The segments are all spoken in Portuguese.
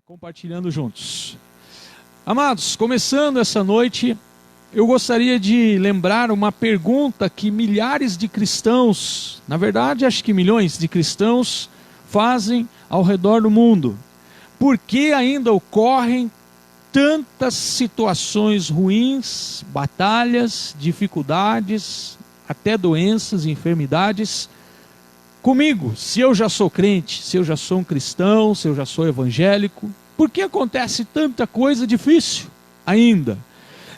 Compartilhando juntos. Amados, começando essa noite, eu gostaria de lembrar uma pergunta que milhares de cristãos, na verdade acho que milhões de cristãos, fazem ao redor do mundo. Por que ainda ocorrem tantas situações ruins, batalhas, dificuldades, até doenças e enfermidades comigo? Se eu já sou crente, se eu já sou um cristão, se eu já sou evangélico, por que acontece tanta coisa difícil ainda?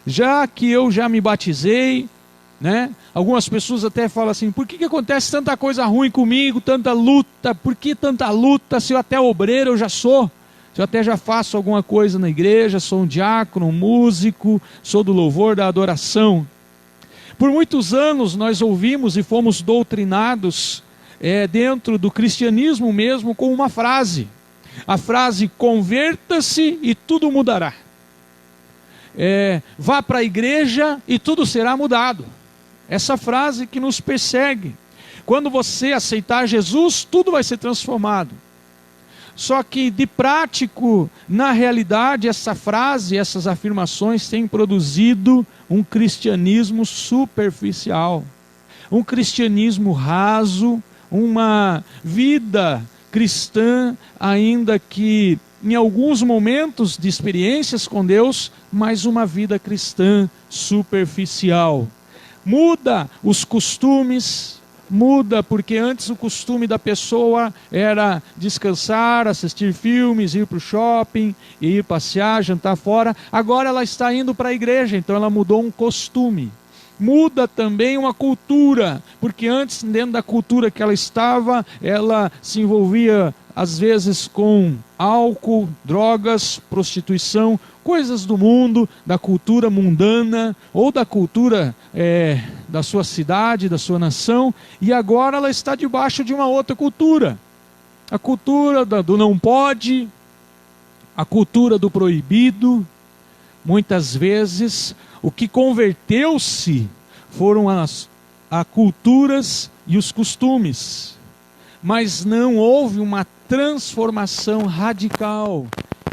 Já que eu já me batizei, né? Algumas pessoas até falam assim, por que acontece tanta coisa ruim comigo, tanta luta? Por que tanta luta se eu até obreiro eu já sou? Se eu até já faço alguma coisa na igreja, sou um diácono, um músico, sou do louvor, da adoração. Por muitos anos nós ouvimos e fomos doutrinados dentro do cristianismo mesmo com uma frase. A frase, converta-se e tudo mudará. Vá para a igreja e tudo será mudado. Essa frase que nos persegue. Quando você aceitar Jesus, tudo vai ser transformado. Só que de prático, na realidade, essa frase, essas afirmações têm produzido um cristianismo superficial. Um cristianismo raso, uma vida cristã, ainda que em alguns momentos de experiências com Deus, mas uma vida cristã superficial. Muda os costumes, muda porque antes o costume da pessoa era descansar, assistir filmes, ir para o shopping, ir passear, jantar fora. Agora ela está indo para a igreja, então ela mudou um costume. Muda também uma cultura, porque antes, dentro da cultura que ela estava, ela se envolvia às vezes com álcool, drogas, prostituição, coisas do mundo, da cultura mundana, ou da cultura da sua cidade, da sua nação, e agora ela está debaixo de uma outra cultura. A cultura do não pode, a cultura do proibido. Muitas vezes o que converteu-se foram as culturas e os costumes, mas não houve uma transformação radical,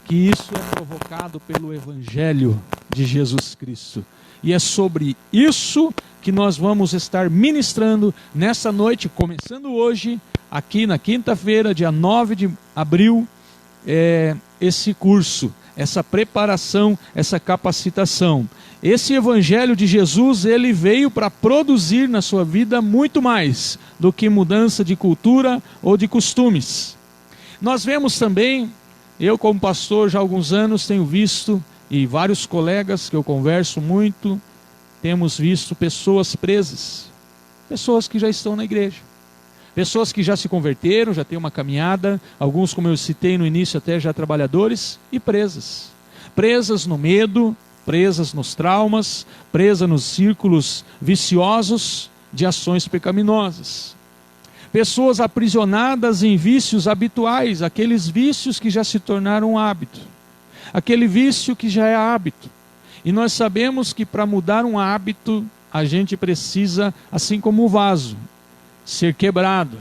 que isso é provocado pelo Evangelho de Jesus Cristo. E é sobre isso que nós vamos estar ministrando nessa noite, começando hoje, aqui na quinta-feira, dia 9 de abril, esse curso, essa preparação, essa capacitação. Esse Evangelho de Jesus, ele veio para produzir na sua vida muito mais do que mudança de cultura ou de costumes. Nós vemos também, eu como pastor já há alguns anos tenho visto, e vários colegas que eu converso muito, temos visto pessoas presas, pessoas que já estão na igreja. Pessoas que já se converteram, já têm uma caminhada, alguns, como eu citei no início, até já trabalhadores, e presas. Presas no medo, presas nos traumas, presas nos círculos viciosos de ações pecaminosas. Pessoas aprisionadas em vícios habituais, aqueles vícios que já se tornaram um hábito. Aquele vício que já é hábito. E nós sabemos que para mudar um hábito, a gente precisa, assim como o vaso, ser quebrado,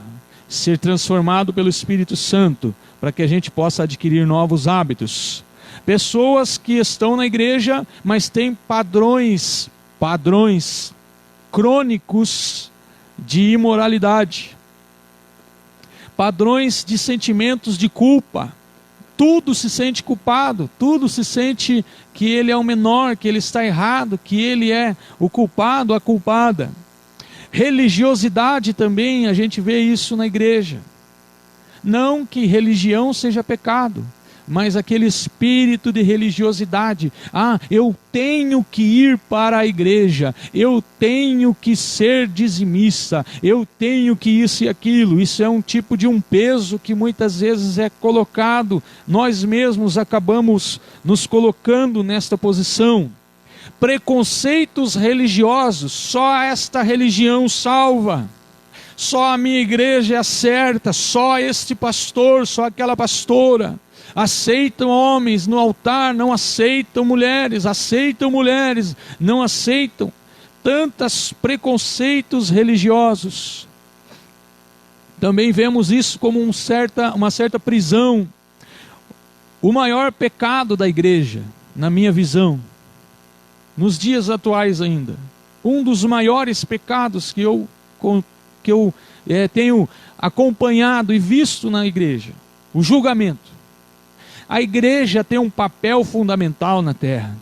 ser transformado pelo Espírito Santo, para que a gente possa adquirir novos hábitos. Pessoas que estão na igreja, mas têm padrões crônicos de imoralidade, padrões de sentimentos de culpa. Tudo se sente culpado, tudo se sente que ele é o menor, que ele está errado, que ele é o culpado, a culpada. Religiosidade também, a gente vê isso na igreja. Não que religião seja pecado, mas aquele espírito de religiosidade. Eu tenho que ir para a igreja, eu tenho que ser dizimista, eu tenho que isso e aquilo. Isso é um tipo de um peso que muitas vezes é colocado, nós mesmos acabamos nos colocando nesta posição. Preconceitos religiosos, só esta religião salva, só a minha igreja é a certa, só este pastor, só aquela pastora. Aceitam homens no altar, não aceitam mulheres, não aceitam. Tantos preconceitos religiosos. Também vemos isso como uma certa prisão. O maior pecado da igreja, na minha visão, nos dias atuais ainda, um dos maiores pecados que eu tenho acompanhado e visto na igreja, o julgamento. A igreja tem um papel fundamental na terra.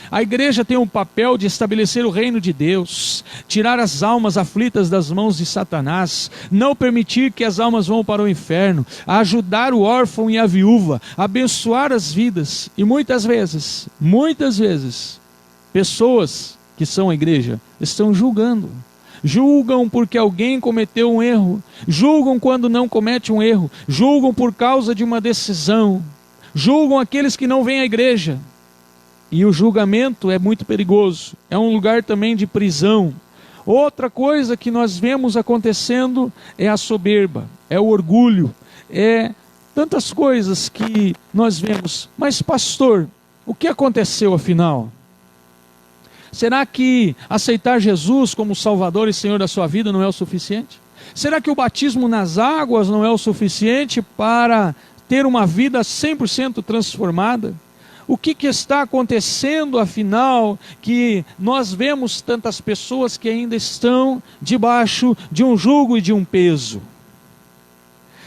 A igreja tem um papel de estabelecer o reino de Deus, tirar as almas aflitas das mãos de Satanás, não permitir que as almas vão para o inferno, ajudar o órfão e a viúva, abençoar as vidas. E muitas vezes, pessoas que são a igreja estão julgando. Julgam porque alguém cometeu um erro, julgam quando não comete um erro, julgam por causa de uma decisão, julgam aqueles que não vêm à igreja. E o julgamento é muito perigoso, é um lugar também de prisão. Outra coisa que nós vemos acontecendo é a soberba, é o orgulho, é tantas coisas que nós vemos. Mas pastor, o que aconteceu afinal? Será que aceitar Jesus como Salvador e Senhor da sua vida não é o suficiente? Será que o batismo nas águas não é o suficiente para ter uma vida 100% transformada? O que está acontecendo afinal, que nós vemos tantas pessoas que ainda estão debaixo de um jugo e de um peso?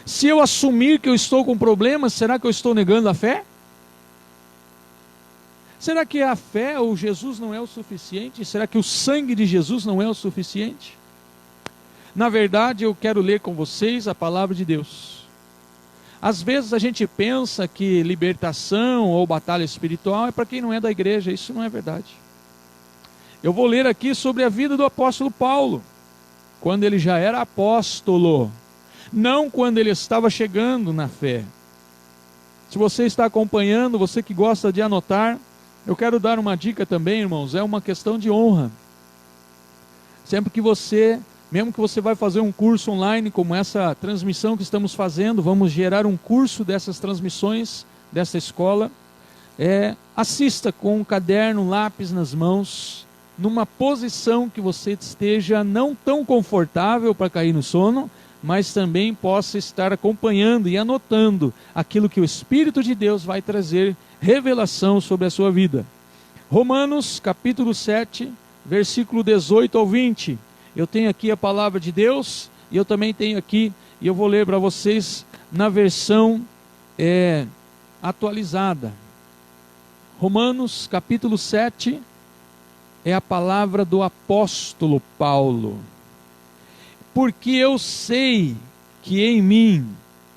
Se eu assumir que eu estou com problemas, será que eu estou negando a fé? Será que a fé ou Jesus não é o suficiente? Será que o sangue de Jesus não é o suficiente? Na verdade, eu quero ler com vocês a palavra de Deus. Às vezes a gente pensa que libertação ou batalha espiritual é para quem não é da igreja. Isso não é verdade. Eu vou ler aqui sobre a vida do apóstolo Paulo, quando ele já era apóstolo, não quando ele estava chegando na fé. Se você está acompanhando, você que gosta de anotar, eu quero dar uma dica também, irmãos, é uma questão de honra. Sempre que você, mesmo que você vai fazer um curso online, como essa transmissão que estamos fazendo, vamos gerar um curso dessas transmissões, dessa escola, assista com um caderno, um lápis nas mãos, numa posição que você esteja não tão confortável para cair no sono, mas também possa estar acompanhando e anotando aquilo que o Espírito de Deus vai trazer revelação sobre a sua vida. Romanos capítulo 7, versículo 18 ao 20. Eu tenho aqui a palavra de Deus, e eu também tenho aqui, e eu vou ler para vocês na versão atualizada. Romanos capítulo 7 é a palavra do apóstolo Paulo. Porque eu sei que em mim,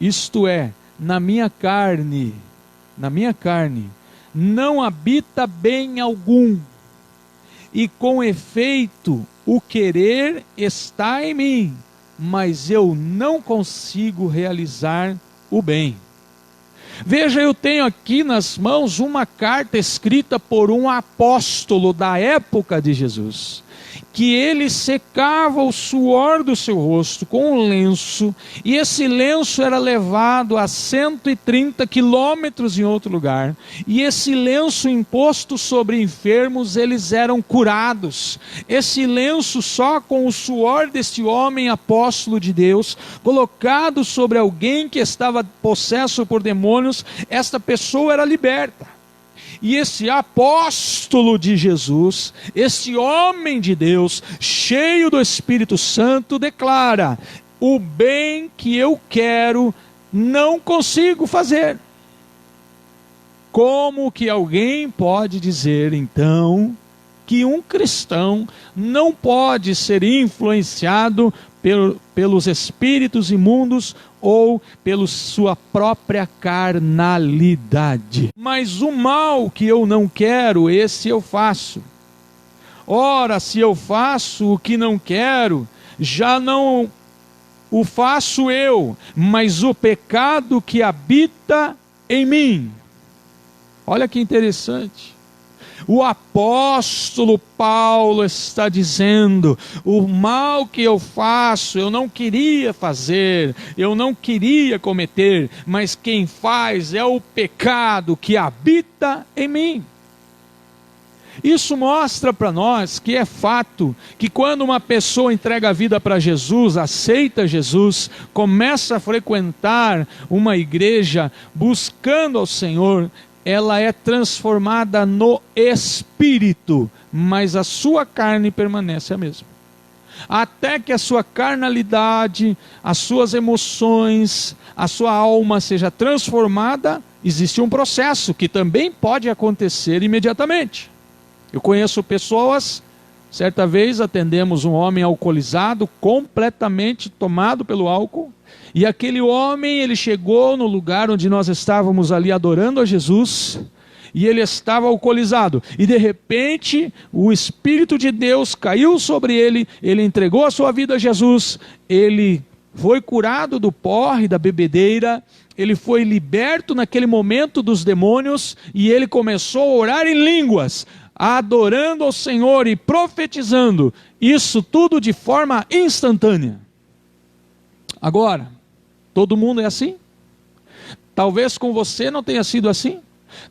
isto é, na minha carne, não habita bem algum, e com efeito o querer está em mim, mas eu não consigo realizar o bem. Veja, eu tenho aqui nas mãos uma carta escrita por um apóstolo da época de Jesus, que ele secava o suor do seu rosto com um lenço, e esse lenço era levado a 130 quilômetros em outro lugar, e esse lenço imposto sobre enfermos, eles eram curados. Esse lenço, só com o suor deste homem apóstolo de Deus, colocado sobre alguém que estava possesso por demônios, esta pessoa era liberta. E esse apóstolo de Jesus, esse homem de Deus, cheio do Espírito Santo, declara: o bem que eu quero, não consigo fazer. Como que alguém pode dizer, então, que um cristão não pode ser influenciado pelos espíritos imundos ou pela sua própria carnalidade? Mas o mal que eu não quero, esse eu faço. Ora, se eu faço o que não quero, já não o faço eu, mas o pecado que habita em mim. Olha que interessante. O apóstolo Paulo está dizendo: o mal que eu faço, eu não queria fazer, eu não queria cometer, mas quem faz é o pecado que habita em mim. Isso mostra para nós que é fato que quando uma pessoa entrega a vida para Jesus, aceita Jesus, começa a frequentar uma igreja buscando ao Senhor, ela é transformada no espírito, mas a sua carne permanece a mesma. Até que a sua carnalidade, as suas emoções, a sua alma seja transformada, existe um processo que também pode acontecer imediatamente. Eu conheço pessoas, certa vez atendemos um homem alcoolizado, completamente tomado pelo álcool, e aquele homem, ele chegou no lugar onde nós estávamos ali adorando a Jesus, e ele estava alcoolizado, e de repente o Espírito de Deus caiu sobre ele, ele entregou a sua vida a Jesus, ele foi curado do porre, da bebedeira, ele foi liberto naquele momento dos demônios, e ele começou a orar em línguas, adorando ao Senhor e profetizando, isso tudo de forma instantânea. Agora, todo mundo é assim? Talvez com você não tenha sido assim.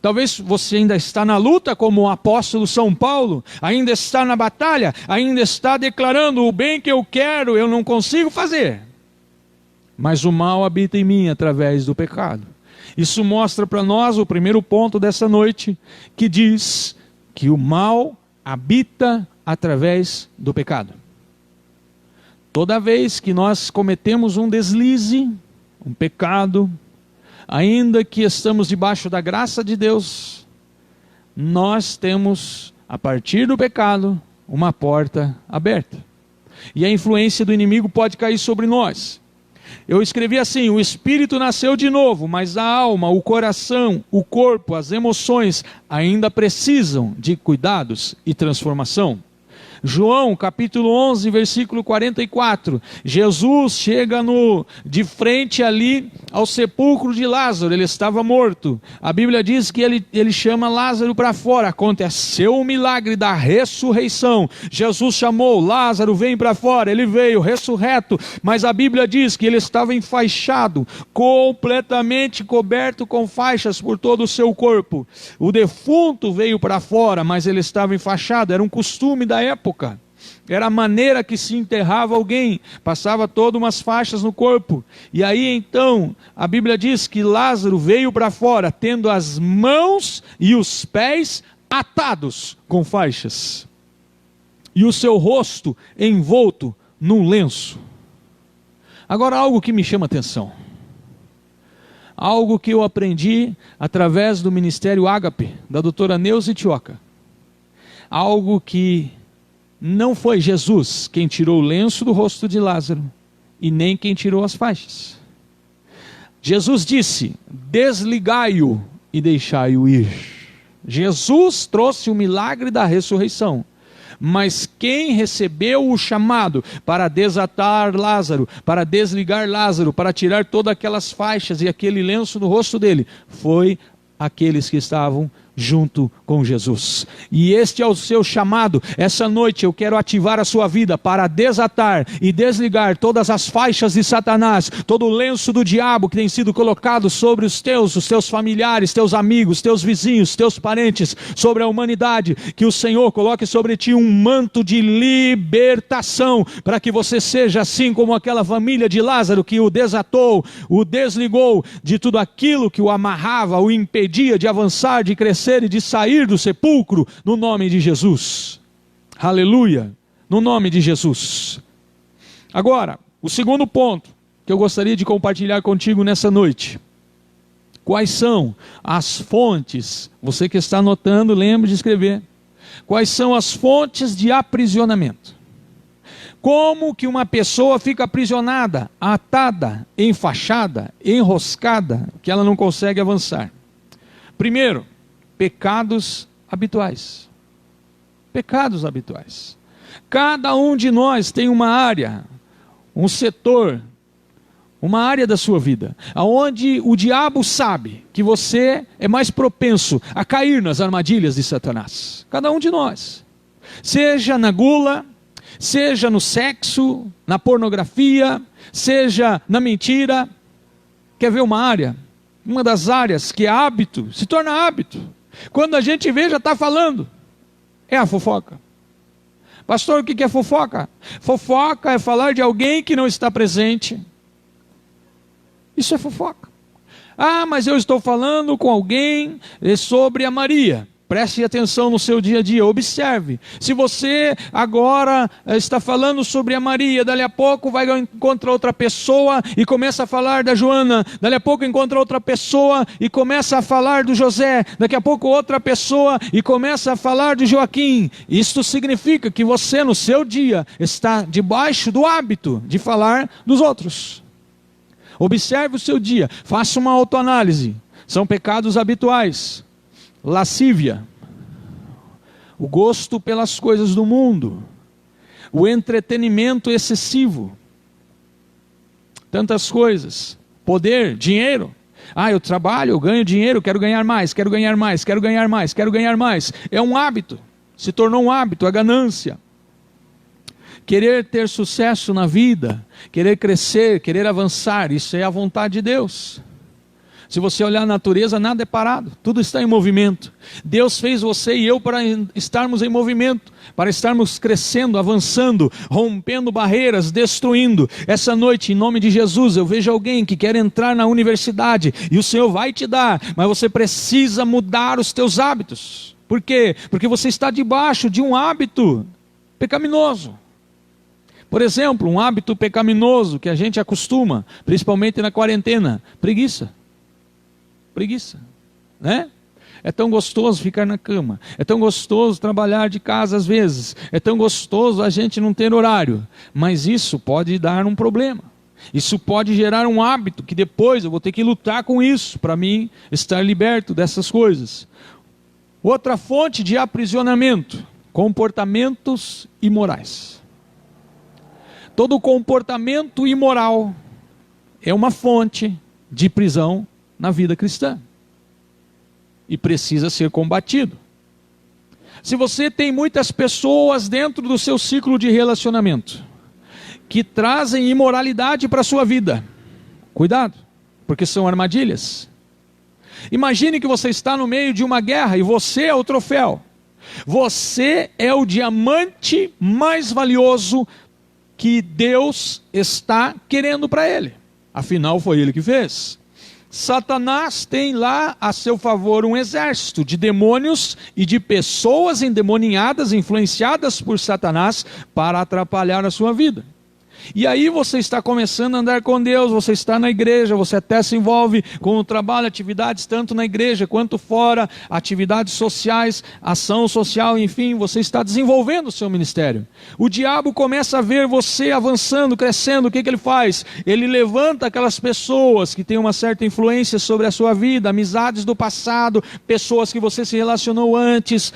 Talvez você ainda está na luta como o apóstolo São Paulo, ainda está na batalha, ainda está declarando: o bem que eu quero eu não consigo fazer, mas o mal habita em mim através do pecado. Isso mostra para nós o primeiro ponto dessa noite, que diz que o mal habita através do pecado. Toda vez que nós cometemos um deslize, um pecado, ainda que estamos debaixo da graça de Deus, nós temos, a partir do pecado, uma porta aberta. E a influência do inimigo pode cair sobre nós. Eu escrevi assim: o espírito nasceu de novo, mas a alma, o coração, o corpo, as emoções ainda precisam de cuidados e transformação. João capítulo 11, versículo 44, Jesus chega de frente ali ao sepulcro de Lázaro, ele estava morto. A Bíblia diz que ele chama Lázaro para fora, aconteceu o milagre da ressurreição. Jesus chamou: Lázaro, vem para fora. Ele veio ressurreto, mas a Bíblia diz que ele estava enfaixado, completamente coberto com faixas por todo o seu corpo. O defunto veio para fora, mas ele estava enfaixado, era um costume da época. Era a maneira que se enterrava alguém, passava todas umas faixas no corpo. E aí então, a Bíblia diz que Lázaro veio para fora, tendo as mãos e os pés atados com faixas, e o seu rosto envolto num lenço. Agora, algo que me chama a atenção, algo que eu aprendi através do ministério Ágape, da doutora Neuza Tioca, algo que não foi Jesus quem tirou o lenço do rosto de Lázaro, e nem quem tirou as faixas. Jesus disse: desligai-o e deixai-o ir. Jesus trouxe o milagre da ressurreição, mas quem recebeu o chamado para desatar Lázaro, para desligar Lázaro, para tirar todas aquelas faixas e aquele lenço do rosto dele, foi aqueles que estavam junto com Jesus. E este é o seu chamado. Essa noite eu quero ativar a sua vida para desatar e desligar todas as faixas de Satanás, todo o lenço do diabo que tem sido colocado sobre os teus familiares, teus amigos, teus vizinhos, teus parentes, sobre a humanidade. Que o Senhor coloque sobre ti um manto de libertação, para que você seja assim como aquela família de Lázaro, que o desatou, o desligou de tudo aquilo que o amarrava, o impedia de avançar, de crescer e de sair do sepulcro, no nome de Jesus. Aleluia, no nome de Jesus. Agora, o segundo ponto que eu gostaria de compartilhar contigo nessa noite: quais são as fontes? Você que está anotando, lembre de escrever. Quais são as fontes de aprisionamento? Como que uma pessoa fica aprisionada, atada, enfaixada, enroscada, que ela não consegue avançar? Primeiro, pecados habituais. Pecados habituais. Cada um de nós tem uma área, um setor, uma área da sua vida, onde o diabo sabe que você é mais propenso a cair nas armadilhas de Satanás. Cada um de nós. Seja na gula, seja no sexo, na pornografia, seja na mentira. Quer ver uma área? Uma das áreas que é hábito, se torna hábito. Quando a gente vê, já está falando. É a fofoca. Pastor, o que é fofoca? Fofoca é falar de alguém que não está presente. Isso é fofoca. Ah, mas eu estou falando com alguém sobre a Maria. Preste atenção no seu dia a dia, observe. Se você agora está falando sobre a Maria, dali a pouco vai encontrar outra pessoa e começa a falar da Joana. Dali a pouco encontra outra pessoa e começa a falar do José. Daqui a pouco outra pessoa e começa a falar de Joaquim. Isto significa que você no seu dia está debaixo do hábito de falar dos outros. Observe o seu dia, faça uma autoanálise. São pecados habituais. Lascívia, o gosto pelas coisas do mundo, o entretenimento excessivo, tantas coisas, poder, dinheiro. Ah, eu trabalho, eu ganho dinheiro, quero ganhar mais, quero ganhar mais, quero ganhar mais, quero ganhar mais. É um hábito, se tornou um hábito, a ganância. Querer ter sucesso na vida, querer crescer, querer avançar, isso é a vontade de Deus. Se você olhar a natureza, nada é parado, tudo está em movimento. Deus fez você e eu para estarmos em movimento, para estarmos crescendo, avançando, rompendo barreiras, destruindo. Essa noite, em nome de Jesus, eu vejo alguém que quer entrar na universidade, e o Senhor vai te dar, mas você precisa mudar os teus hábitos. Por quê? Porque você está debaixo de um hábito pecaminoso. Por exemplo, um hábito pecaminoso que a gente acostuma, principalmente na quarentena, preguiça. Preguiça, né? É tão gostoso ficar na cama, é tão gostoso trabalhar de casa às vezes, é tão gostoso a gente não ter horário, mas isso pode dar um problema, isso pode gerar um hábito que depois eu vou ter que lutar com isso, para mim estar liberto dessas coisas. Outra fonte de aprisionamento, comportamentos imorais. Todo comportamento imoral é uma fonte de prisão na vida cristã, e precisa ser combatido. Se você tem muitas pessoas dentro do seu ciclo de relacionamento, que trazem imoralidade para a sua vida, cuidado, porque são armadilhas. Imagine que você está no meio de uma guerra, e você é o troféu, você é o diamante mais valioso que Deus está querendo para ele, afinal foi ele que fez. Satanás tem lá a seu favor um exército de demônios e de pessoas endemoninhadas, influenciadas por Satanás para atrapalhar a sua vida. E aí você está começando a andar com Deus, você está na igreja, você até se envolve com o trabalho, atividades tanto na igreja quanto fora, atividades sociais, ação social, enfim, você está desenvolvendo o seu ministério. O diabo começa a ver você avançando, crescendo, o que ele faz? Ele levanta aquelas pessoas que têm uma certa influência sobre a sua vida, amizades do passado, pessoas que você se relacionou antes,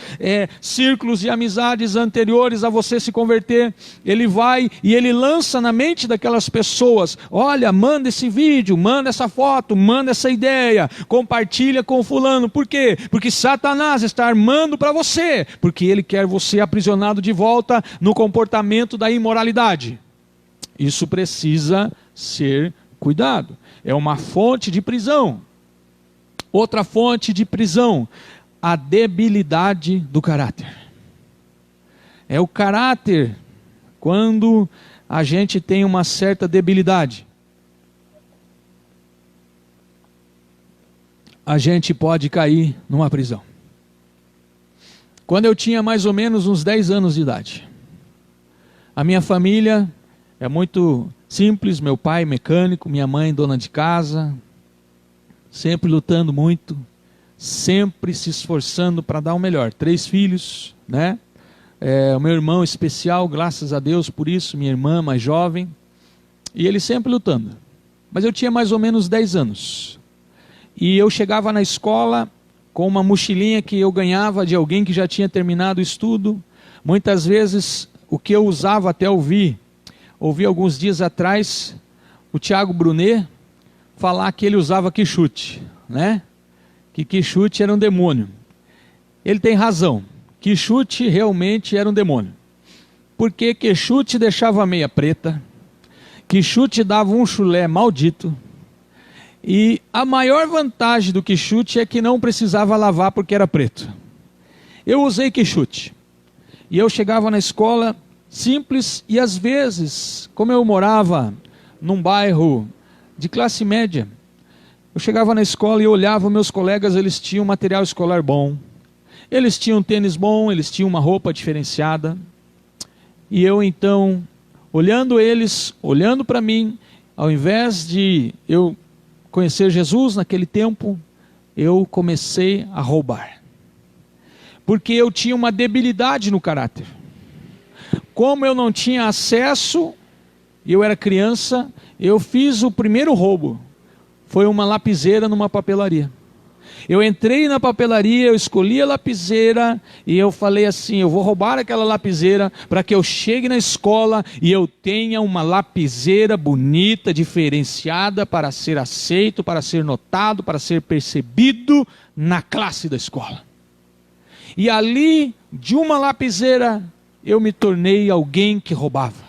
círculos de amizades anteriores a você se converter. Ele vai e ele lança na mente daquelas pessoas, olha, manda esse vídeo, manda essa foto, manda essa ideia, compartilha com fulano. Por quê? Porque Satanás está armando para você, porque ele quer você aprisionado de volta no comportamento da imoralidade. Isso precisa ser cuidado, é uma fonte de prisão. Outra fonte de prisão, a debilidade do caráter. É o caráter, quando a gente tem uma certa debilidade, a gente pode cair numa prisão. Quando eu tinha mais ou menos uns 10 anos de idade, a minha família é muito simples, meu pai mecânico, minha mãe dona de casa, sempre lutando muito, sempre se esforçando para dar o melhor. 3 filhos, né? O meu irmão especial, graças a Deus por isso, minha irmã mais jovem, e ele sempre lutando. Mas eu tinha mais ou menos 10 anos, e eu chegava na escola com uma mochilinha que eu ganhava de alguém que já tinha terminado o estudo. Muitas vezes, o que eu usava até ouvi alguns dias atrás, o Tiago Brunet falar que ele usava quichute, né? Que quichute era um demônio. Ele tem razão. Quichute realmente era um demônio, porque quichute deixava a meia preta, quichute dava um chulé maldito, e a maior vantagem do quichute é que não precisava lavar porque era preto. Eu usei quichute, E eu chegava na escola simples e às vezes, como eu morava num bairro de classe média, eu chegava na escola e eu olhava meus colegas, eles tinham material escolar bom, eles tinham tênis bom, eles tinham uma roupa diferenciada. E eu então, olhando eles, olhando para mim, ao invés de eu conhecer Jesus naquele tempo, eu comecei a roubar. Porque eu tinha uma debilidade no caráter. Como eu não tinha acesso, eu era criança, eu fiz o primeiro roubo. Foi uma lapiseira numa papelaria. Eu entrei na papelaria, eu escolhi a lapiseira e eu falei assim, eu vou roubar aquela lapiseira para que eu chegue na escola e eu tenha uma lapiseira bonita, diferenciada para ser aceito, para ser notado, para ser percebido na classe da escola. E ali, de uma lapiseira, eu me tornei alguém que roubava.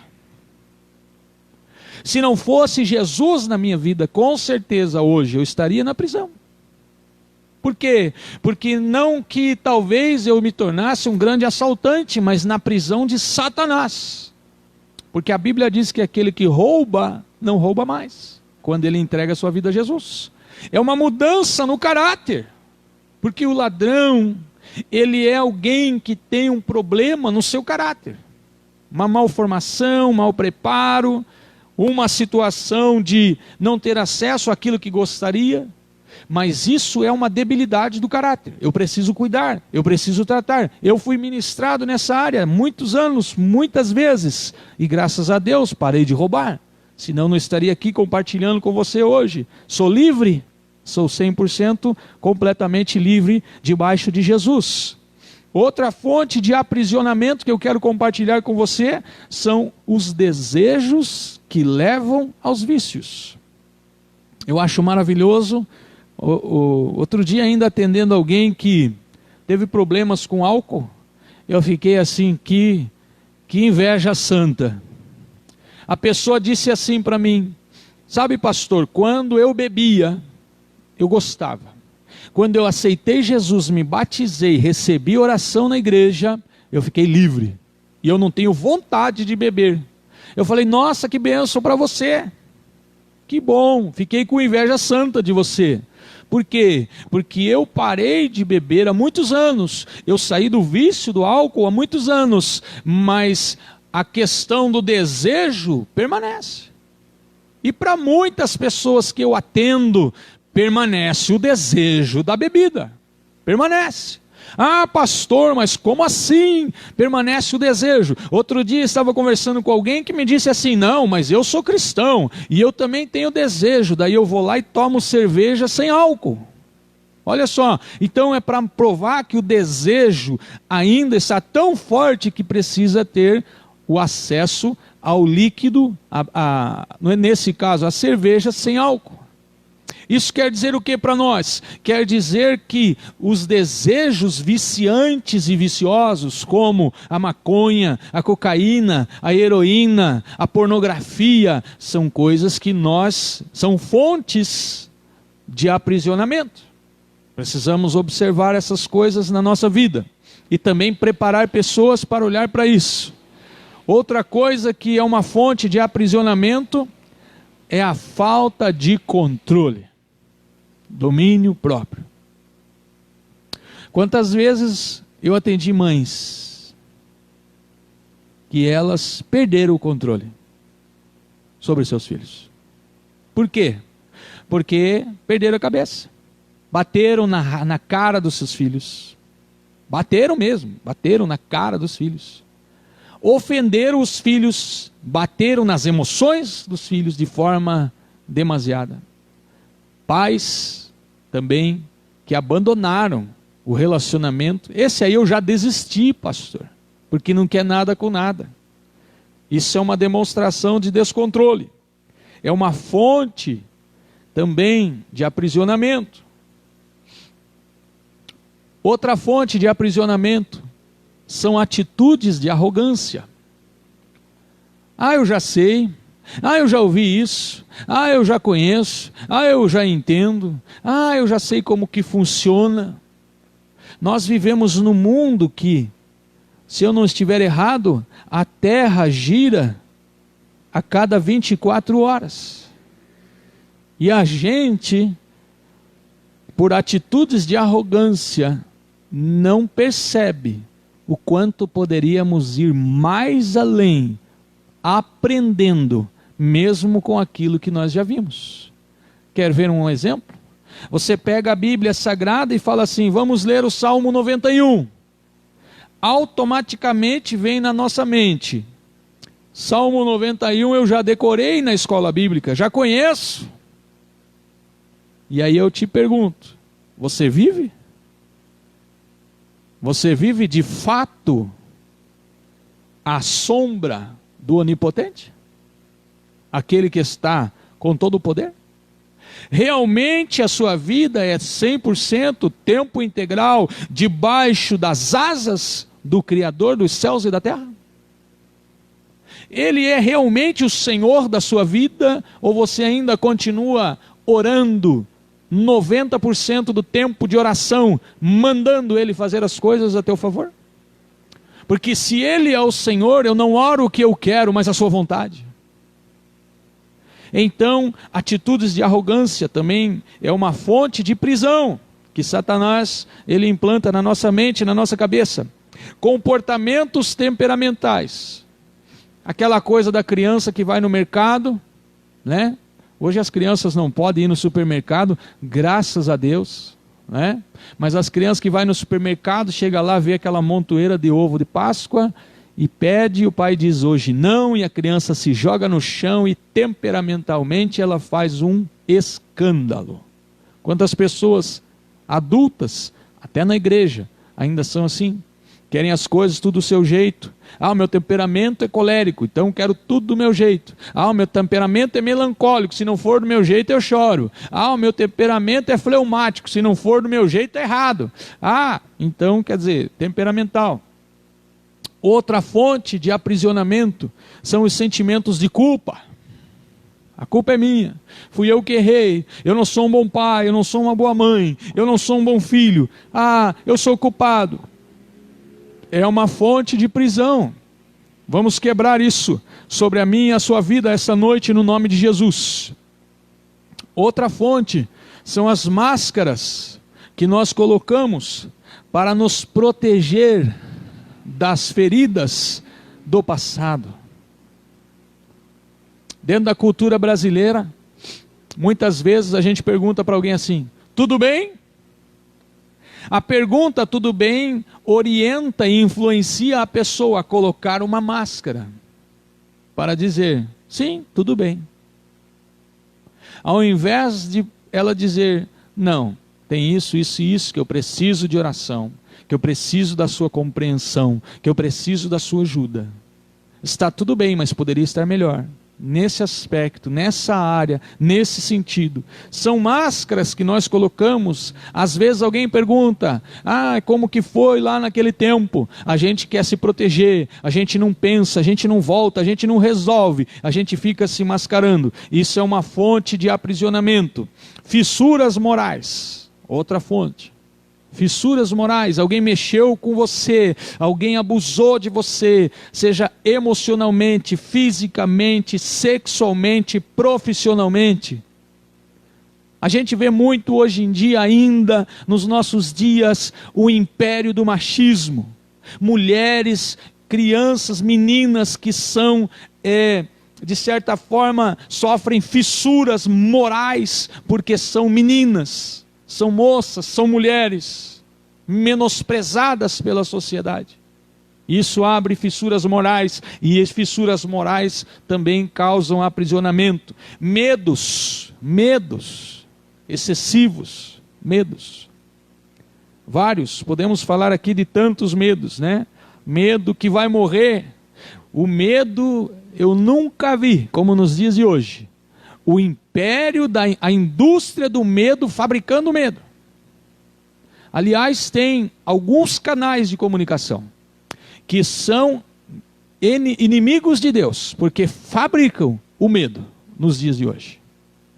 Se não fosse Jesus na minha vida, com certeza hoje eu estaria na prisão. Por quê? Porque não que talvez eu me tornasse um grande assaltante, mas na prisão de Satanás. Porque a Bíblia diz que aquele que rouba, não rouba mais, quando ele entrega a sua vida a Jesus. É uma mudança no caráter. Porque o ladrão, ele é alguém que tem um problema no seu caráter. Uma malformação, um mau preparo, uma situação de não ter acesso àquilo que gostaria. Mas isso é uma debilidade do caráter. Eu preciso cuidar, eu preciso tratar. Eu fui ministrado nessa área muitos anos, muitas vezes. E graças a Deus parei de roubar. Senão não estaria aqui compartilhando com você hoje. Sou livre, sou 100% completamente livre debaixo de Jesus. Outra fonte de aprisionamento que eu quero compartilhar com você são os desejos que levam aos vícios. Eu acho maravilhoso. Outro dia ainda atendendo alguém que teve problemas com álcool, eu fiquei assim, que inveja santa. A pessoa disse assim para mim, sabe pastor, quando eu bebia, eu gostava. Quando eu aceitei Jesus, me batizei, recebi oração na igreja, eu fiquei livre. E eu não tenho vontade de beber. Eu falei, nossa, que bênção para você. Que bom, fiquei com inveja santa de você. Por quê? Porque eu parei de beber há muitos anos. Eu saí do vício do álcool há muitos anos. Mas a questão do desejo permanece. E para muitas pessoas que eu atendo, permanece o desejo da bebida. Permanece. Ah, pastor, mas como assim permanece o desejo? Outro dia estava conversando com alguém que me disse assim, não, mas eu sou cristão e eu também tenho desejo, daí eu vou lá e tomo cerveja sem álcool. Olha só, então é para provar que o desejo ainda está tão forte que precisa ter o acesso ao líquido, nesse caso a cerveja sem álcool. Isso quer dizer o que para nós? Quer dizer que os desejos viciantes e viciosos, como a maconha, a cocaína, a heroína, a pornografia, são coisas que são fontes de aprisionamento. Precisamos observar essas coisas na nossa vida e também preparar pessoas para olhar para isso. Outra coisa que é uma fonte de aprisionamento é a falta de controle. Domínio próprio. Quantas vezes eu atendi mães que elas perderam o controle sobre seus filhos. Por quê? Porque perderam a cabeça. Bateram na cara dos seus filhos. Bateram mesmo, bateram na cara dos filhos. Ofenderam os filhos, bateram nas emoções dos filhos de forma demasiada. Pais também que abandonaram o relacionamento. Esse aí eu já desisti, pastor, porque não quer nada com nada. Isso é uma demonstração de descontrole. É uma fonte também de aprisionamento. Outra fonte de aprisionamento são atitudes de arrogância. Ah, eu já sei. Ah, eu já ouvi isso. Ah, eu já conheço. Ah, eu já entendo. Ah, eu já sei como que funciona. Nós vivemos num mundo que se eu não estiver errado, a Terra gira a cada 24 horas. E a gente, por atitudes de arrogância, não percebe o quanto poderíamos ir mais além, aprendendo, mesmo com aquilo que nós já vimos. Quer ver um exemplo? Você pega a Bíblia Sagrada e fala assim, vamos ler o Salmo 91. Automaticamente vem na nossa mente, Salmo 91 eu já decorei na escola bíblica, já conheço. E aí eu te pergunto, você vive? Você vive de fato à sombra do Onipotente? Aquele que está com todo o poder? Realmente a sua vida é 100% tempo integral debaixo das asas do Criador dos céus e da terra? Ele é realmente o Senhor da sua vida, ou você ainda continua orando 90% do tempo de oração, mandando Ele fazer as coisas a teu favor? Porque se Ele é o Senhor, eu não oro o que eu quero, mas a sua vontade. Então, atitudes de arrogância também é uma fonte de prisão, que Satanás, ele implanta na nossa mente, na nossa cabeça. Comportamentos temperamentais. Aquela coisa da criança que vai no mercado, né? Hoje as crianças não podem ir no supermercado, graças a Deus, né? Mas as crianças que vão no supermercado, chega lá, vê aquela montoeira de ovo de Páscoa e pede, e o pai diz hoje não, e a criança se joga no chão e temperamentalmente ela faz um escândalo. Quantas pessoas adultas, até na igreja, ainda são assim? Querem as coisas tudo do seu jeito. Ah, o meu temperamento é colérico, então quero tudo do meu jeito. Ah, o meu temperamento é melancólico, se não for do meu jeito eu choro. Ah, o meu temperamento é fleumático, se não for do meu jeito é errado. Ah, então quer dizer, temperamental. Outra fonte de aprisionamento são os sentimentos de culpa. A culpa é minha, fui eu que errei, eu não sou um bom pai, eu não sou uma boa mãe, eu não sou um bom filho. Ah, eu sou culpado. É uma fonte de prisão. Vamos quebrar isso sobre a minha e a sua vida essa noite no nome de Jesus. Outra fonte são as máscaras que nós colocamos para nos proteger das feridas do passado. Dentro da cultura brasileira, muitas vezes a gente pergunta para alguém assim, tudo bem? A pergunta tudo bem orienta e influencia a pessoa a colocar uma máscara para dizer, sim, tudo bem. Ao invés de ela dizer, não, tem isso, isso e isso, que eu preciso de oração, que eu preciso da sua compreensão, que eu preciso da sua ajuda. Está tudo bem, mas poderia estar melhor. Nesse aspecto, nessa área, nesse sentido. São máscaras que nós colocamos. Às vezes alguém pergunta, como que foi lá naquele tempo? A gente quer se proteger, a gente não pensa, a gente não volta, a gente não resolve, a gente fica se mascarando. Isso é uma fonte de aprisionamento. Fissuras morais, outra fonte. Fissuras morais, alguém mexeu com você, alguém abusou de você, seja emocionalmente, fisicamente, sexualmente, profissionalmente. A gente vê muito hoje em dia ainda, nos nossos dias, o império do machismo. Mulheres, crianças, meninas que são, de certa forma, sofrem fissuras morais porque são meninas. São moças, são mulheres, menosprezadas pela sociedade. Isso abre fissuras morais, e as fissuras morais também causam aprisionamento. Medos excessivos, medos. Vários, podemos falar aqui de tantos medos, né? Medo que vai morrer. O medo eu nunca vi, como nos dias de hoje. O império a indústria do medo fabricando medo. Aliás, tem alguns canais de comunicação que são inimigos de Deus, porque fabricam o medo nos dias de hoje.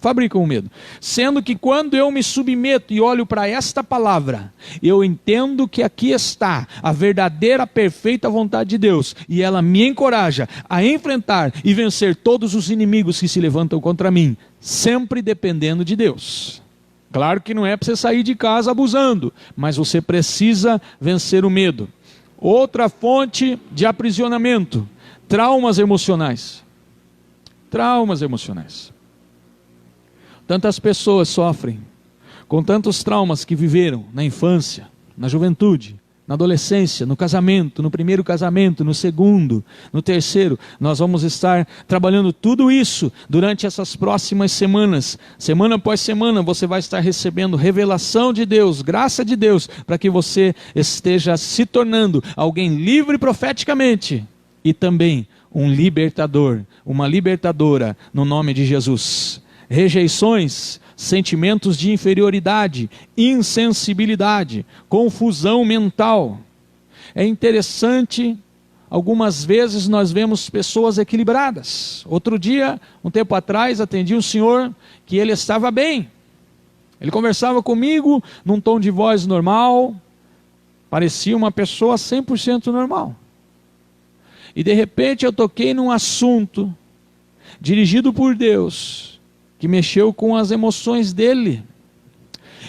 fabricam o medo. Sendo que quando eu me submeto e olho para esta palavra, eu entendo que aqui está a verdadeira, perfeita vontade de Deus, e ela me encoraja a enfrentar e vencer todos os inimigos que se levantam contra mim, sempre dependendo de Deus. Claro que não é para você sair de casa abusando, mas você precisa vencer o medo. Outra fonte de aprisionamento: traumas emocionais. Traumas emocionais. Tantas pessoas sofrem com tantos traumas que viveram na infância, na juventude, na adolescência, no casamento, no primeiro casamento, no segundo, no terceiro. Nós vamos estar trabalhando tudo isso durante essas próximas semanas. Semana após semana você vai estar recebendo revelação de Deus, graça de Deus, para que você esteja se tornando alguém livre profeticamente e também um libertador, uma libertadora no nome de Jesus. Rejeições, sentimentos de inferioridade, insensibilidade, confusão mental. É interessante, algumas vezes nós vemos pessoas equilibradas. Outro dia, um tempo atrás, atendi um senhor que ele estava bem. Ele conversava comigo num tom de voz normal, parecia uma pessoa 100% normal. E de repente eu toquei num assunto dirigido por Deus, que mexeu com as emoções dele.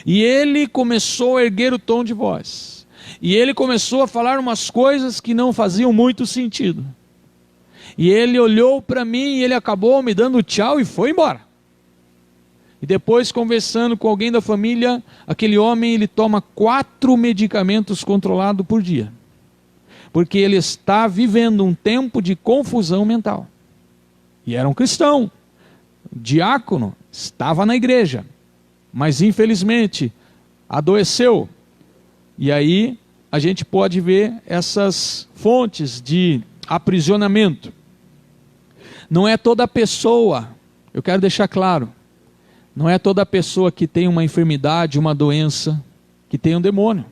E ele começou a erguer o tom de voz. E ele começou a falar umas coisas que não faziam muito sentido. E ele olhou para mim e ele acabou me dando tchau e foi embora. E depois, conversando com alguém da família, aquele homem ele toma 4 medicamentos controlados por dia. Porque ele está vivendo um tempo de confusão mental. E era um cristão. Diácono, estava na igreja, mas infelizmente adoeceu. E aí a gente pode ver essas fontes de aprisionamento. Não é toda pessoa, eu quero deixar claro, não é toda pessoa que tem uma enfermidade, uma doença, que tem um demônio.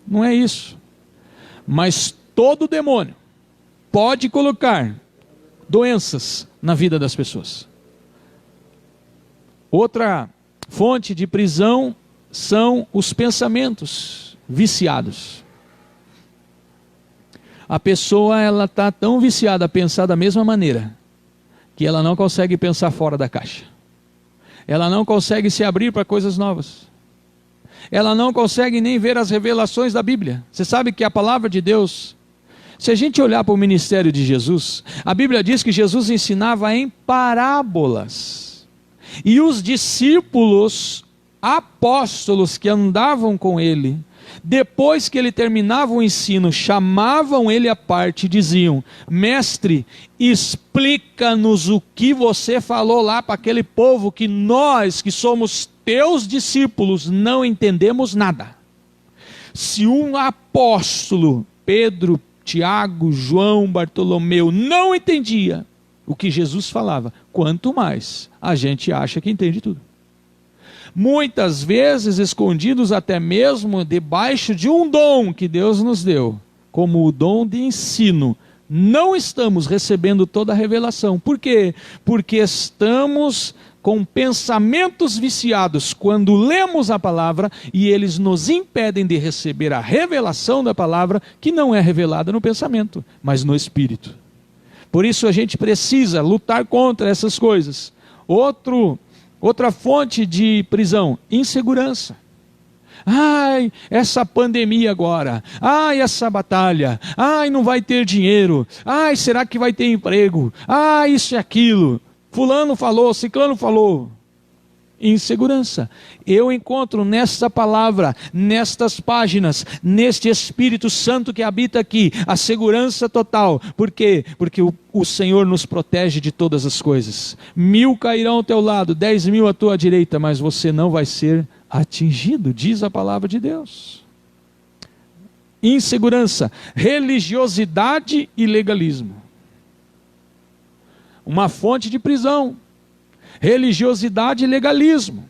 Não é isso. Mas todo demônio pode colocar doenças na vida das pessoas. Outra fonte de prisão são os pensamentos viciados. A pessoa ela está tão viciada a pensar da mesma maneira que ela não consegue pensar fora da caixa. Ela não consegue se abrir para coisas novas. Ela não consegue nem ver as revelações da Bíblia. Você sabe que a palavra de Deus, se a gente olhar para o ministério de Jesus, a Bíblia diz que Jesus ensinava em parábolas. E os discípulos, apóstolos que andavam com ele, depois que ele terminava o ensino, chamavam ele à parte e diziam: mestre, explica-nos o que você falou lá para aquele povo, que nós que somos teus discípulos não entendemos nada. Se um apóstolo, Pedro, Tiago, João, Bartolomeu, não entendia o que Jesus falava, quanto mais a gente acha que entende tudo. Muitas vezes escondidos até mesmo debaixo de um dom que Deus nos deu, como o dom de ensino, não estamos recebendo toda a revelação. Por quê? Porque estamos com pensamentos viciados quando lemos a palavra e eles nos impedem de receber a revelação da palavra, que não é revelada no pensamento, mas no espírito. Por isso a gente precisa lutar contra essas coisas. Outra fonte de prisão: insegurança. Ai, essa pandemia agora. Ai, essa batalha. Ai, não vai ter dinheiro. Ai, será que vai ter emprego? Ai, isso e aquilo. Fulano falou, ciclano falou. Insegurança. Eu encontro nesta palavra, nestas páginas, neste Espírito Santo que habita aqui, a segurança total. Por quê? Porque o Senhor nos protege de todas as coisas. 1000 cairão ao teu lado, 10.000 à tua direita, mas você não vai ser atingido, diz a palavra de Deus. Insegurança, religiosidade e legalismo. Uma fonte de prisão. Religiosidade e legalismo.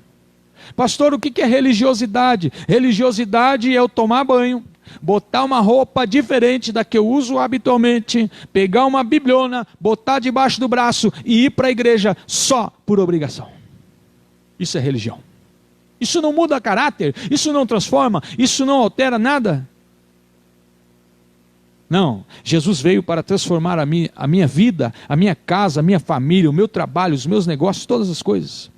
Pastor, o que é religiosidade? Religiosidade é eu tomar banho, botar uma roupa diferente da que eu uso habitualmente, pegar uma bibliona, botar debaixo do braço e ir para a igreja só por obrigação. Isso é religião. Isso não muda caráter, isso não transforma, isso não altera nada. Não, Jesus veio para transformar a minha vida, a minha casa, a minha família, o meu trabalho, os meus negócios, todas as coisas.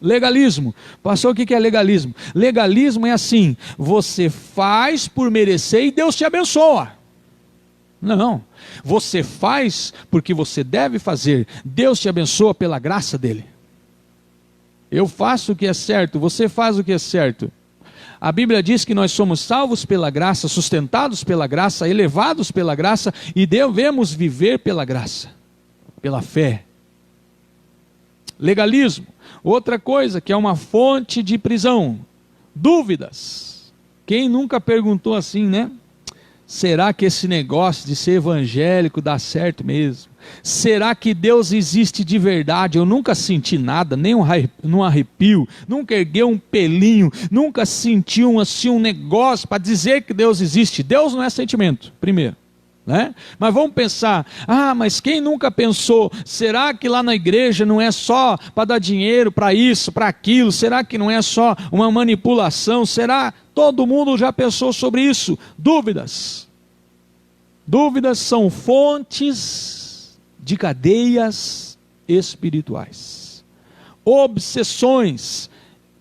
Legalismo. Pastor, o que é legalismo? Legalismo é assim, você faz por merecer e Deus te abençoa. Não, você faz porque você deve fazer, Deus te abençoa pela graça dele. Eu faço o que é certo, você faz o que é certo. A Bíblia diz que nós somos salvos pela graça, sustentados pela graça, elevados pela graça e devemos viver pela graça, pela fé. Legalismo. Outra coisa que é uma fonte de prisão, dúvidas. Quem nunca perguntou assim, né? Será que esse negócio de ser evangélico dá certo mesmo? Será que Deus existe de verdade? Eu nunca senti nada, nem um arrepio, nunca erguei um pelinho, nunca senti um negócio para dizer que Deus existe. Deus não é sentimento, primeiro. Né? Mas vamos pensar, mas quem nunca pensou, será que lá na igreja não é só para dar dinheiro para isso, para aquilo? Será que não é só uma manipulação? Será? Todo mundo já pensou sobre isso. Dúvidas. Dúvidas são fontes de cadeias espirituais. Obsessões.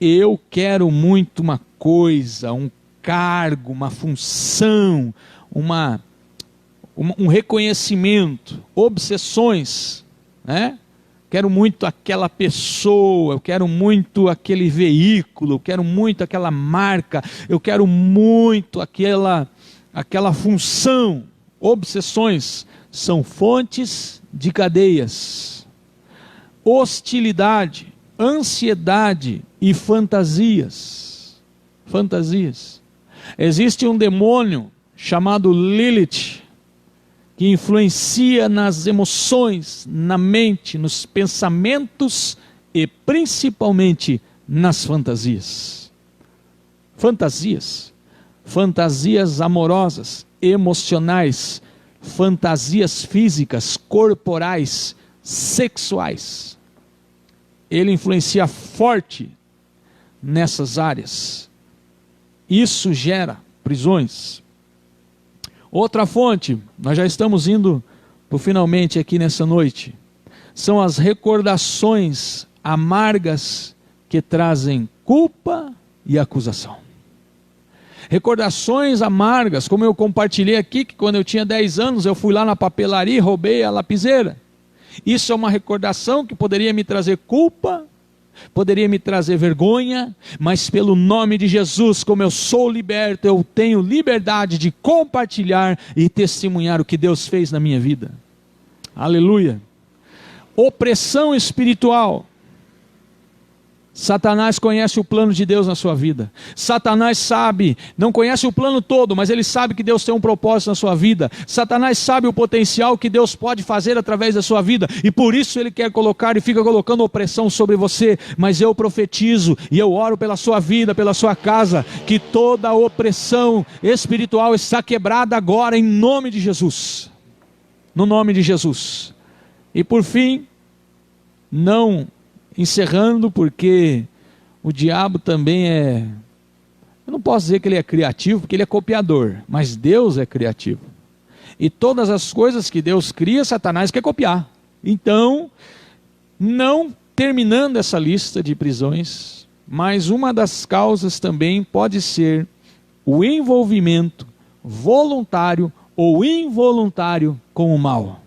Eu quero muito uma coisa, um cargo, uma função, um reconhecimento. Obsessões, né? Quero muito aquela pessoa, eu quero muito aquele veículo, eu quero muito aquela marca, eu quero muito aquela função. Obsessões são fontes de cadeias. Hostilidade, ansiedade e fantasias. Fantasias. Existe um demônio chamado Lilith, que influencia nas emoções, na mente, nos pensamentos e principalmente nas fantasias. Fantasias. Fantasias amorosas, emocionais, fantasias físicas, corporais, sexuais. Ele influencia forte nessas áreas. Isso gera prisões. Outra fonte, nós já estamos indo para finalmente aqui nessa noite, são as recordações amargas que trazem culpa e acusação. Recordações amargas, como eu compartilhei aqui, que quando eu tinha 10 anos eu fui lá na papelaria e roubei a lapiseira. Isso é uma recordação que poderia me trazer culpa, poderia me trazer vergonha, mas pelo nome de Jesus, como eu sou liberto, eu tenho liberdade de compartilhar e testemunhar o que Deus fez na minha vida. Aleluia. Opressão espiritual. Satanás conhece o plano de Deus na sua vida. Satanás sabe, não conhece o plano todo, mas ele sabe que Deus tem um propósito na sua vida. Satanás sabe o potencial que Deus pode fazer através da sua vida, e por isso ele quer colocar e fica colocando opressão sobre você. Mas eu profetizo e eu oro pela sua vida, pela sua casa, que toda opressão espiritual está quebrada agora em nome de Jesus. No nome de Jesus. E por fim, encerrando, porque o diabo também eu não posso dizer que ele é criativo, porque ele é copiador, mas Deus é criativo. E todas as coisas que Deus cria, Satanás quer copiar. Então, não terminando essa lista de prisões, mas uma das causas também pode ser o envolvimento voluntário ou involuntário com o mal.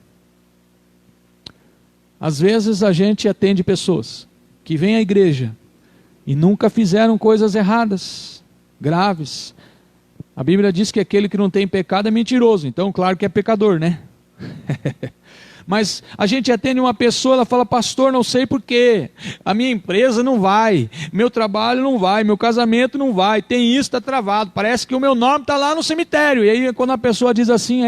Às vezes a gente atende pessoas que vêm à igreja e nunca fizeram coisas erradas, graves. A Bíblia diz que aquele que não tem pecado é mentiroso, então claro que é pecador, né? Mas a gente atende uma pessoa, ela fala: pastor, não sei porquê, a minha empresa não vai, meu trabalho não vai, meu casamento não vai, tem isso, está travado, parece que o meu nome está lá no cemitério. E aí quando a pessoa diz assim,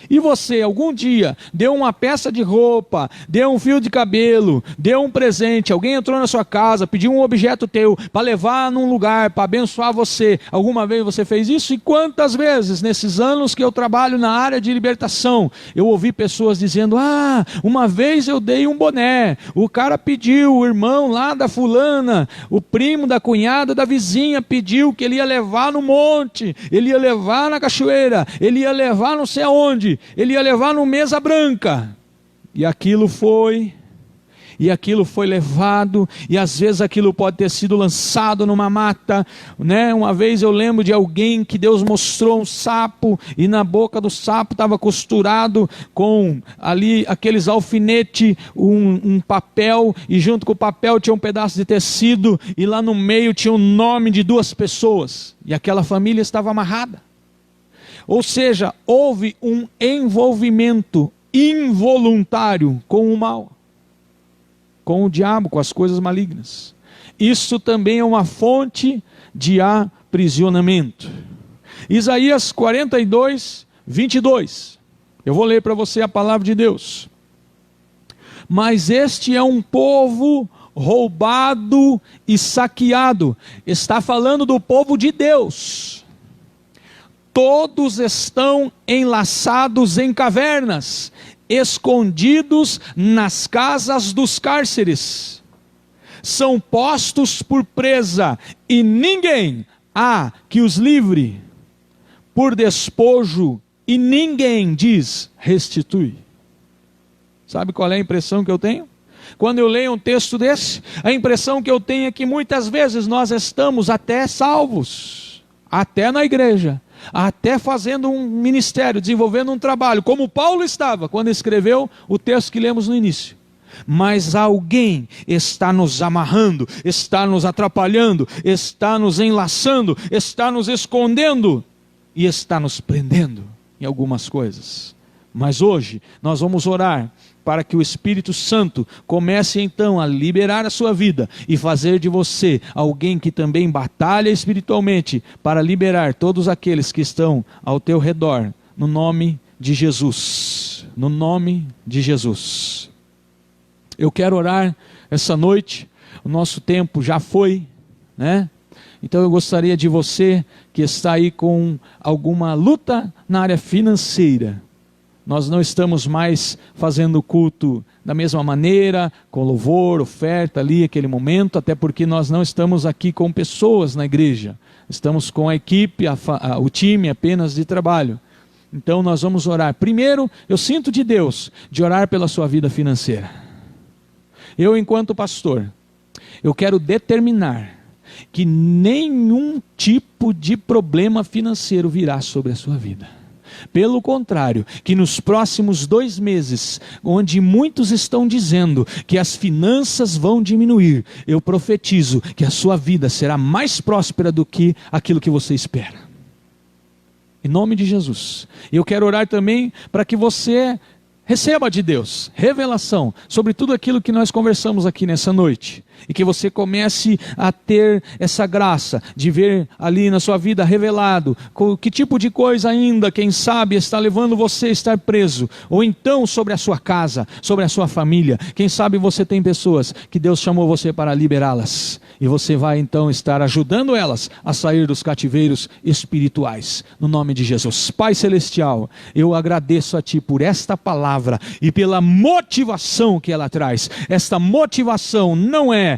E você, algum dia, deu uma peça de roupa, deu um fio de cabelo, deu um presente, alguém entrou na sua casa, pediu um objeto teu para levar num lugar, para abençoar você. Alguma vez você fez isso? E quantas vezes, nesses anos que eu trabalho na área de libertação, eu ouvi pessoas dizendo: uma vez eu dei um boné, o cara pediu, o irmão lá da fulana, o primo da cunhada da vizinha pediu que ele ia levar no monte, ele ia levar na cachoeira, ele ia levar não sei aonde, ele ia levar no mesa branca, e aquilo foi levado, e às vezes aquilo pode ter sido lançado numa mata, né? Uma vez eu lembro de alguém que Deus mostrou um sapo, e na boca do sapo estava costurado com ali aqueles alfinetes, um papel, e junto com o papel tinha um pedaço de tecido, e lá no meio tinha o nome de 2 pessoas, e aquela família estava amarrada. Ou seja, houve um envolvimento involuntário com o mal, com o diabo, com as coisas malignas. Isso também é uma fonte de aprisionamento. Isaías 42, 22. Eu vou ler para você a palavra de Deus. Mas este é um povo roubado e saqueado. Está falando do povo de Deus. Todos estão enlaçados em cavernas, escondidos nas casas dos cárceres. São postos por presa, e ninguém há que os livre. Por despojo, e ninguém diz: restitui. Sabe qual é a impressão que eu tenho? Quando eu leio um texto desse, a impressão que eu tenho é que muitas vezes nós estamos até salvos, até na igreja, até fazendo um ministério, desenvolvendo um trabalho, como Paulo estava quando escreveu o texto que lemos no início. Mas alguém está nos amarrando, está nos atrapalhando, está nos enlaçando, está nos escondendo e está nos prendendo em algumas coisas. Mas hoje nós vamos orar para que o Espírito Santo comece então a liberar a sua vida e fazer de você alguém que também batalha espiritualmente para liberar todos aqueles que estão ao teu redor, no nome de Jesus. No nome de Jesus. Eu quero orar essa noite. O nosso tempo já foi, né? Então eu gostaria de você que está aí com alguma luta na área financeira. Nós não estamos mais fazendo culto da mesma maneira, com louvor, oferta ali, aquele momento, até porque nós não estamos aqui com pessoas na igreja. Estamos com a equipe, o time apenas de trabalho. Então nós vamos orar. Primeiro, eu sinto de Deus de orar pela sua vida financeira. Eu, enquanto pastor, eu quero determinar que nenhum tipo de problema financeiro virá sobre a sua vida. Pelo contrário, que nos próximos 2 meses, onde muitos estão dizendo que as finanças vão diminuir, eu profetizo que a sua vida será mais próspera do que aquilo que você espera. Em nome de Jesus. Eu quero orar também para que você receba de Deus revelação sobre tudo aquilo que nós conversamos aqui nessa noite. E que você comece a ter essa graça de ver ali na sua vida revelado que tipo de coisa ainda, quem sabe, está levando você a estar preso. Ou então sobre a sua casa, sobre a sua família. Quem sabe você tem pessoas que Deus chamou você para liberá-las. E você vai então estar ajudando elas a sair dos cativeiros espirituais. No nome de Jesus. Pai Celestial, eu agradeço a Ti por esta palavra e pela motivação que ela traz. Esta motivação não é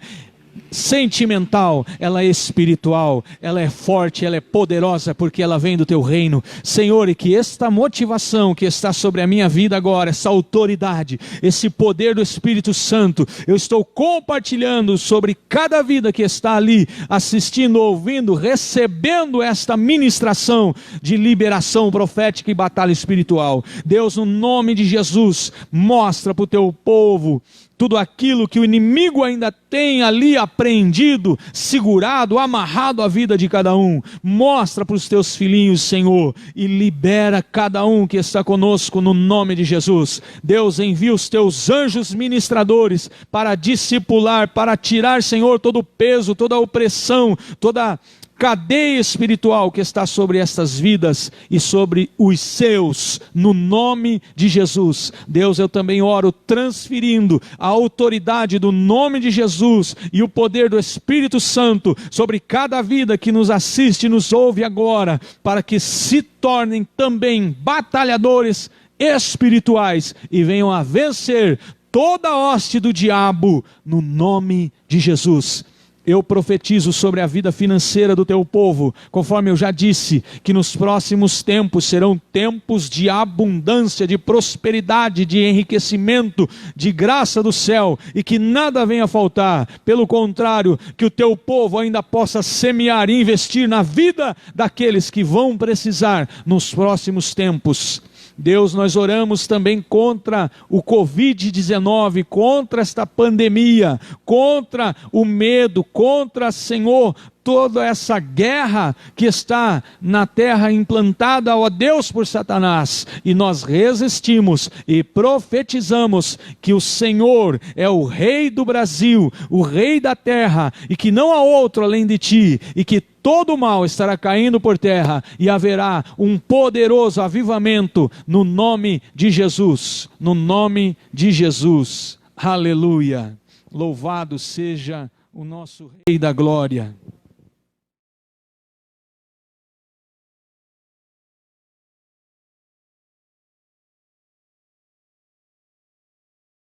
sentimental, ela é espiritual, ela é forte, ela é poderosa, porque ela vem do Teu reino. Senhor, e que esta motivação que está sobre a minha vida agora, essa autoridade, esse poder do Espírito Santo, eu estou compartilhando sobre cada vida que está ali, assistindo, ouvindo, recebendo esta ministração de liberação profética e batalha espiritual. Deus, no nome de Jesus, mostra para o Teu povo tudo aquilo que o inimigo ainda tem ali apreendido, segurado, amarrado à vida de cada um. Mostra para os Teus filhinhos, Senhor, e libera cada um que está conosco no nome de Jesus. Deus, envia os Teus anjos ministradores para discipular, para tirar, Senhor, todo o peso, toda a opressão, toda cadeia espiritual que está sobre estas vidas e sobre os seus, no nome de Jesus. Deus, eu também oro transferindo a autoridade do nome de Jesus e o poder do Espírito Santo sobre cada vida que nos assiste e nos ouve agora, para que se tornem também batalhadores espirituais e venham a vencer toda a hoste do diabo, no nome de Jesus. Eu profetizo sobre a vida financeira do teu povo, conforme eu já disse, que nos próximos tempos serão tempos de abundância, de prosperidade, de enriquecimento, de graça do céu, e que nada venha faltar. Pelo contrário, que o teu povo ainda possa semear e investir na vida daqueles que vão precisar nos próximos tempos. Deus, nós oramos também contra o Covid-19, contra esta pandemia, contra o medo, contra, Senhor, toda essa guerra que está na terra implantada, ó Deus, por Satanás. E nós resistimos e profetizamos que o Senhor é o Rei do Brasil, o Rei da terra, e que não há outro além de ti, e que todo o mal estará caindo por terra e haverá um poderoso avivamento no nome de Jesus. No nome de Jesus. Aleluia. Louvado seja o nosso Rei da glória.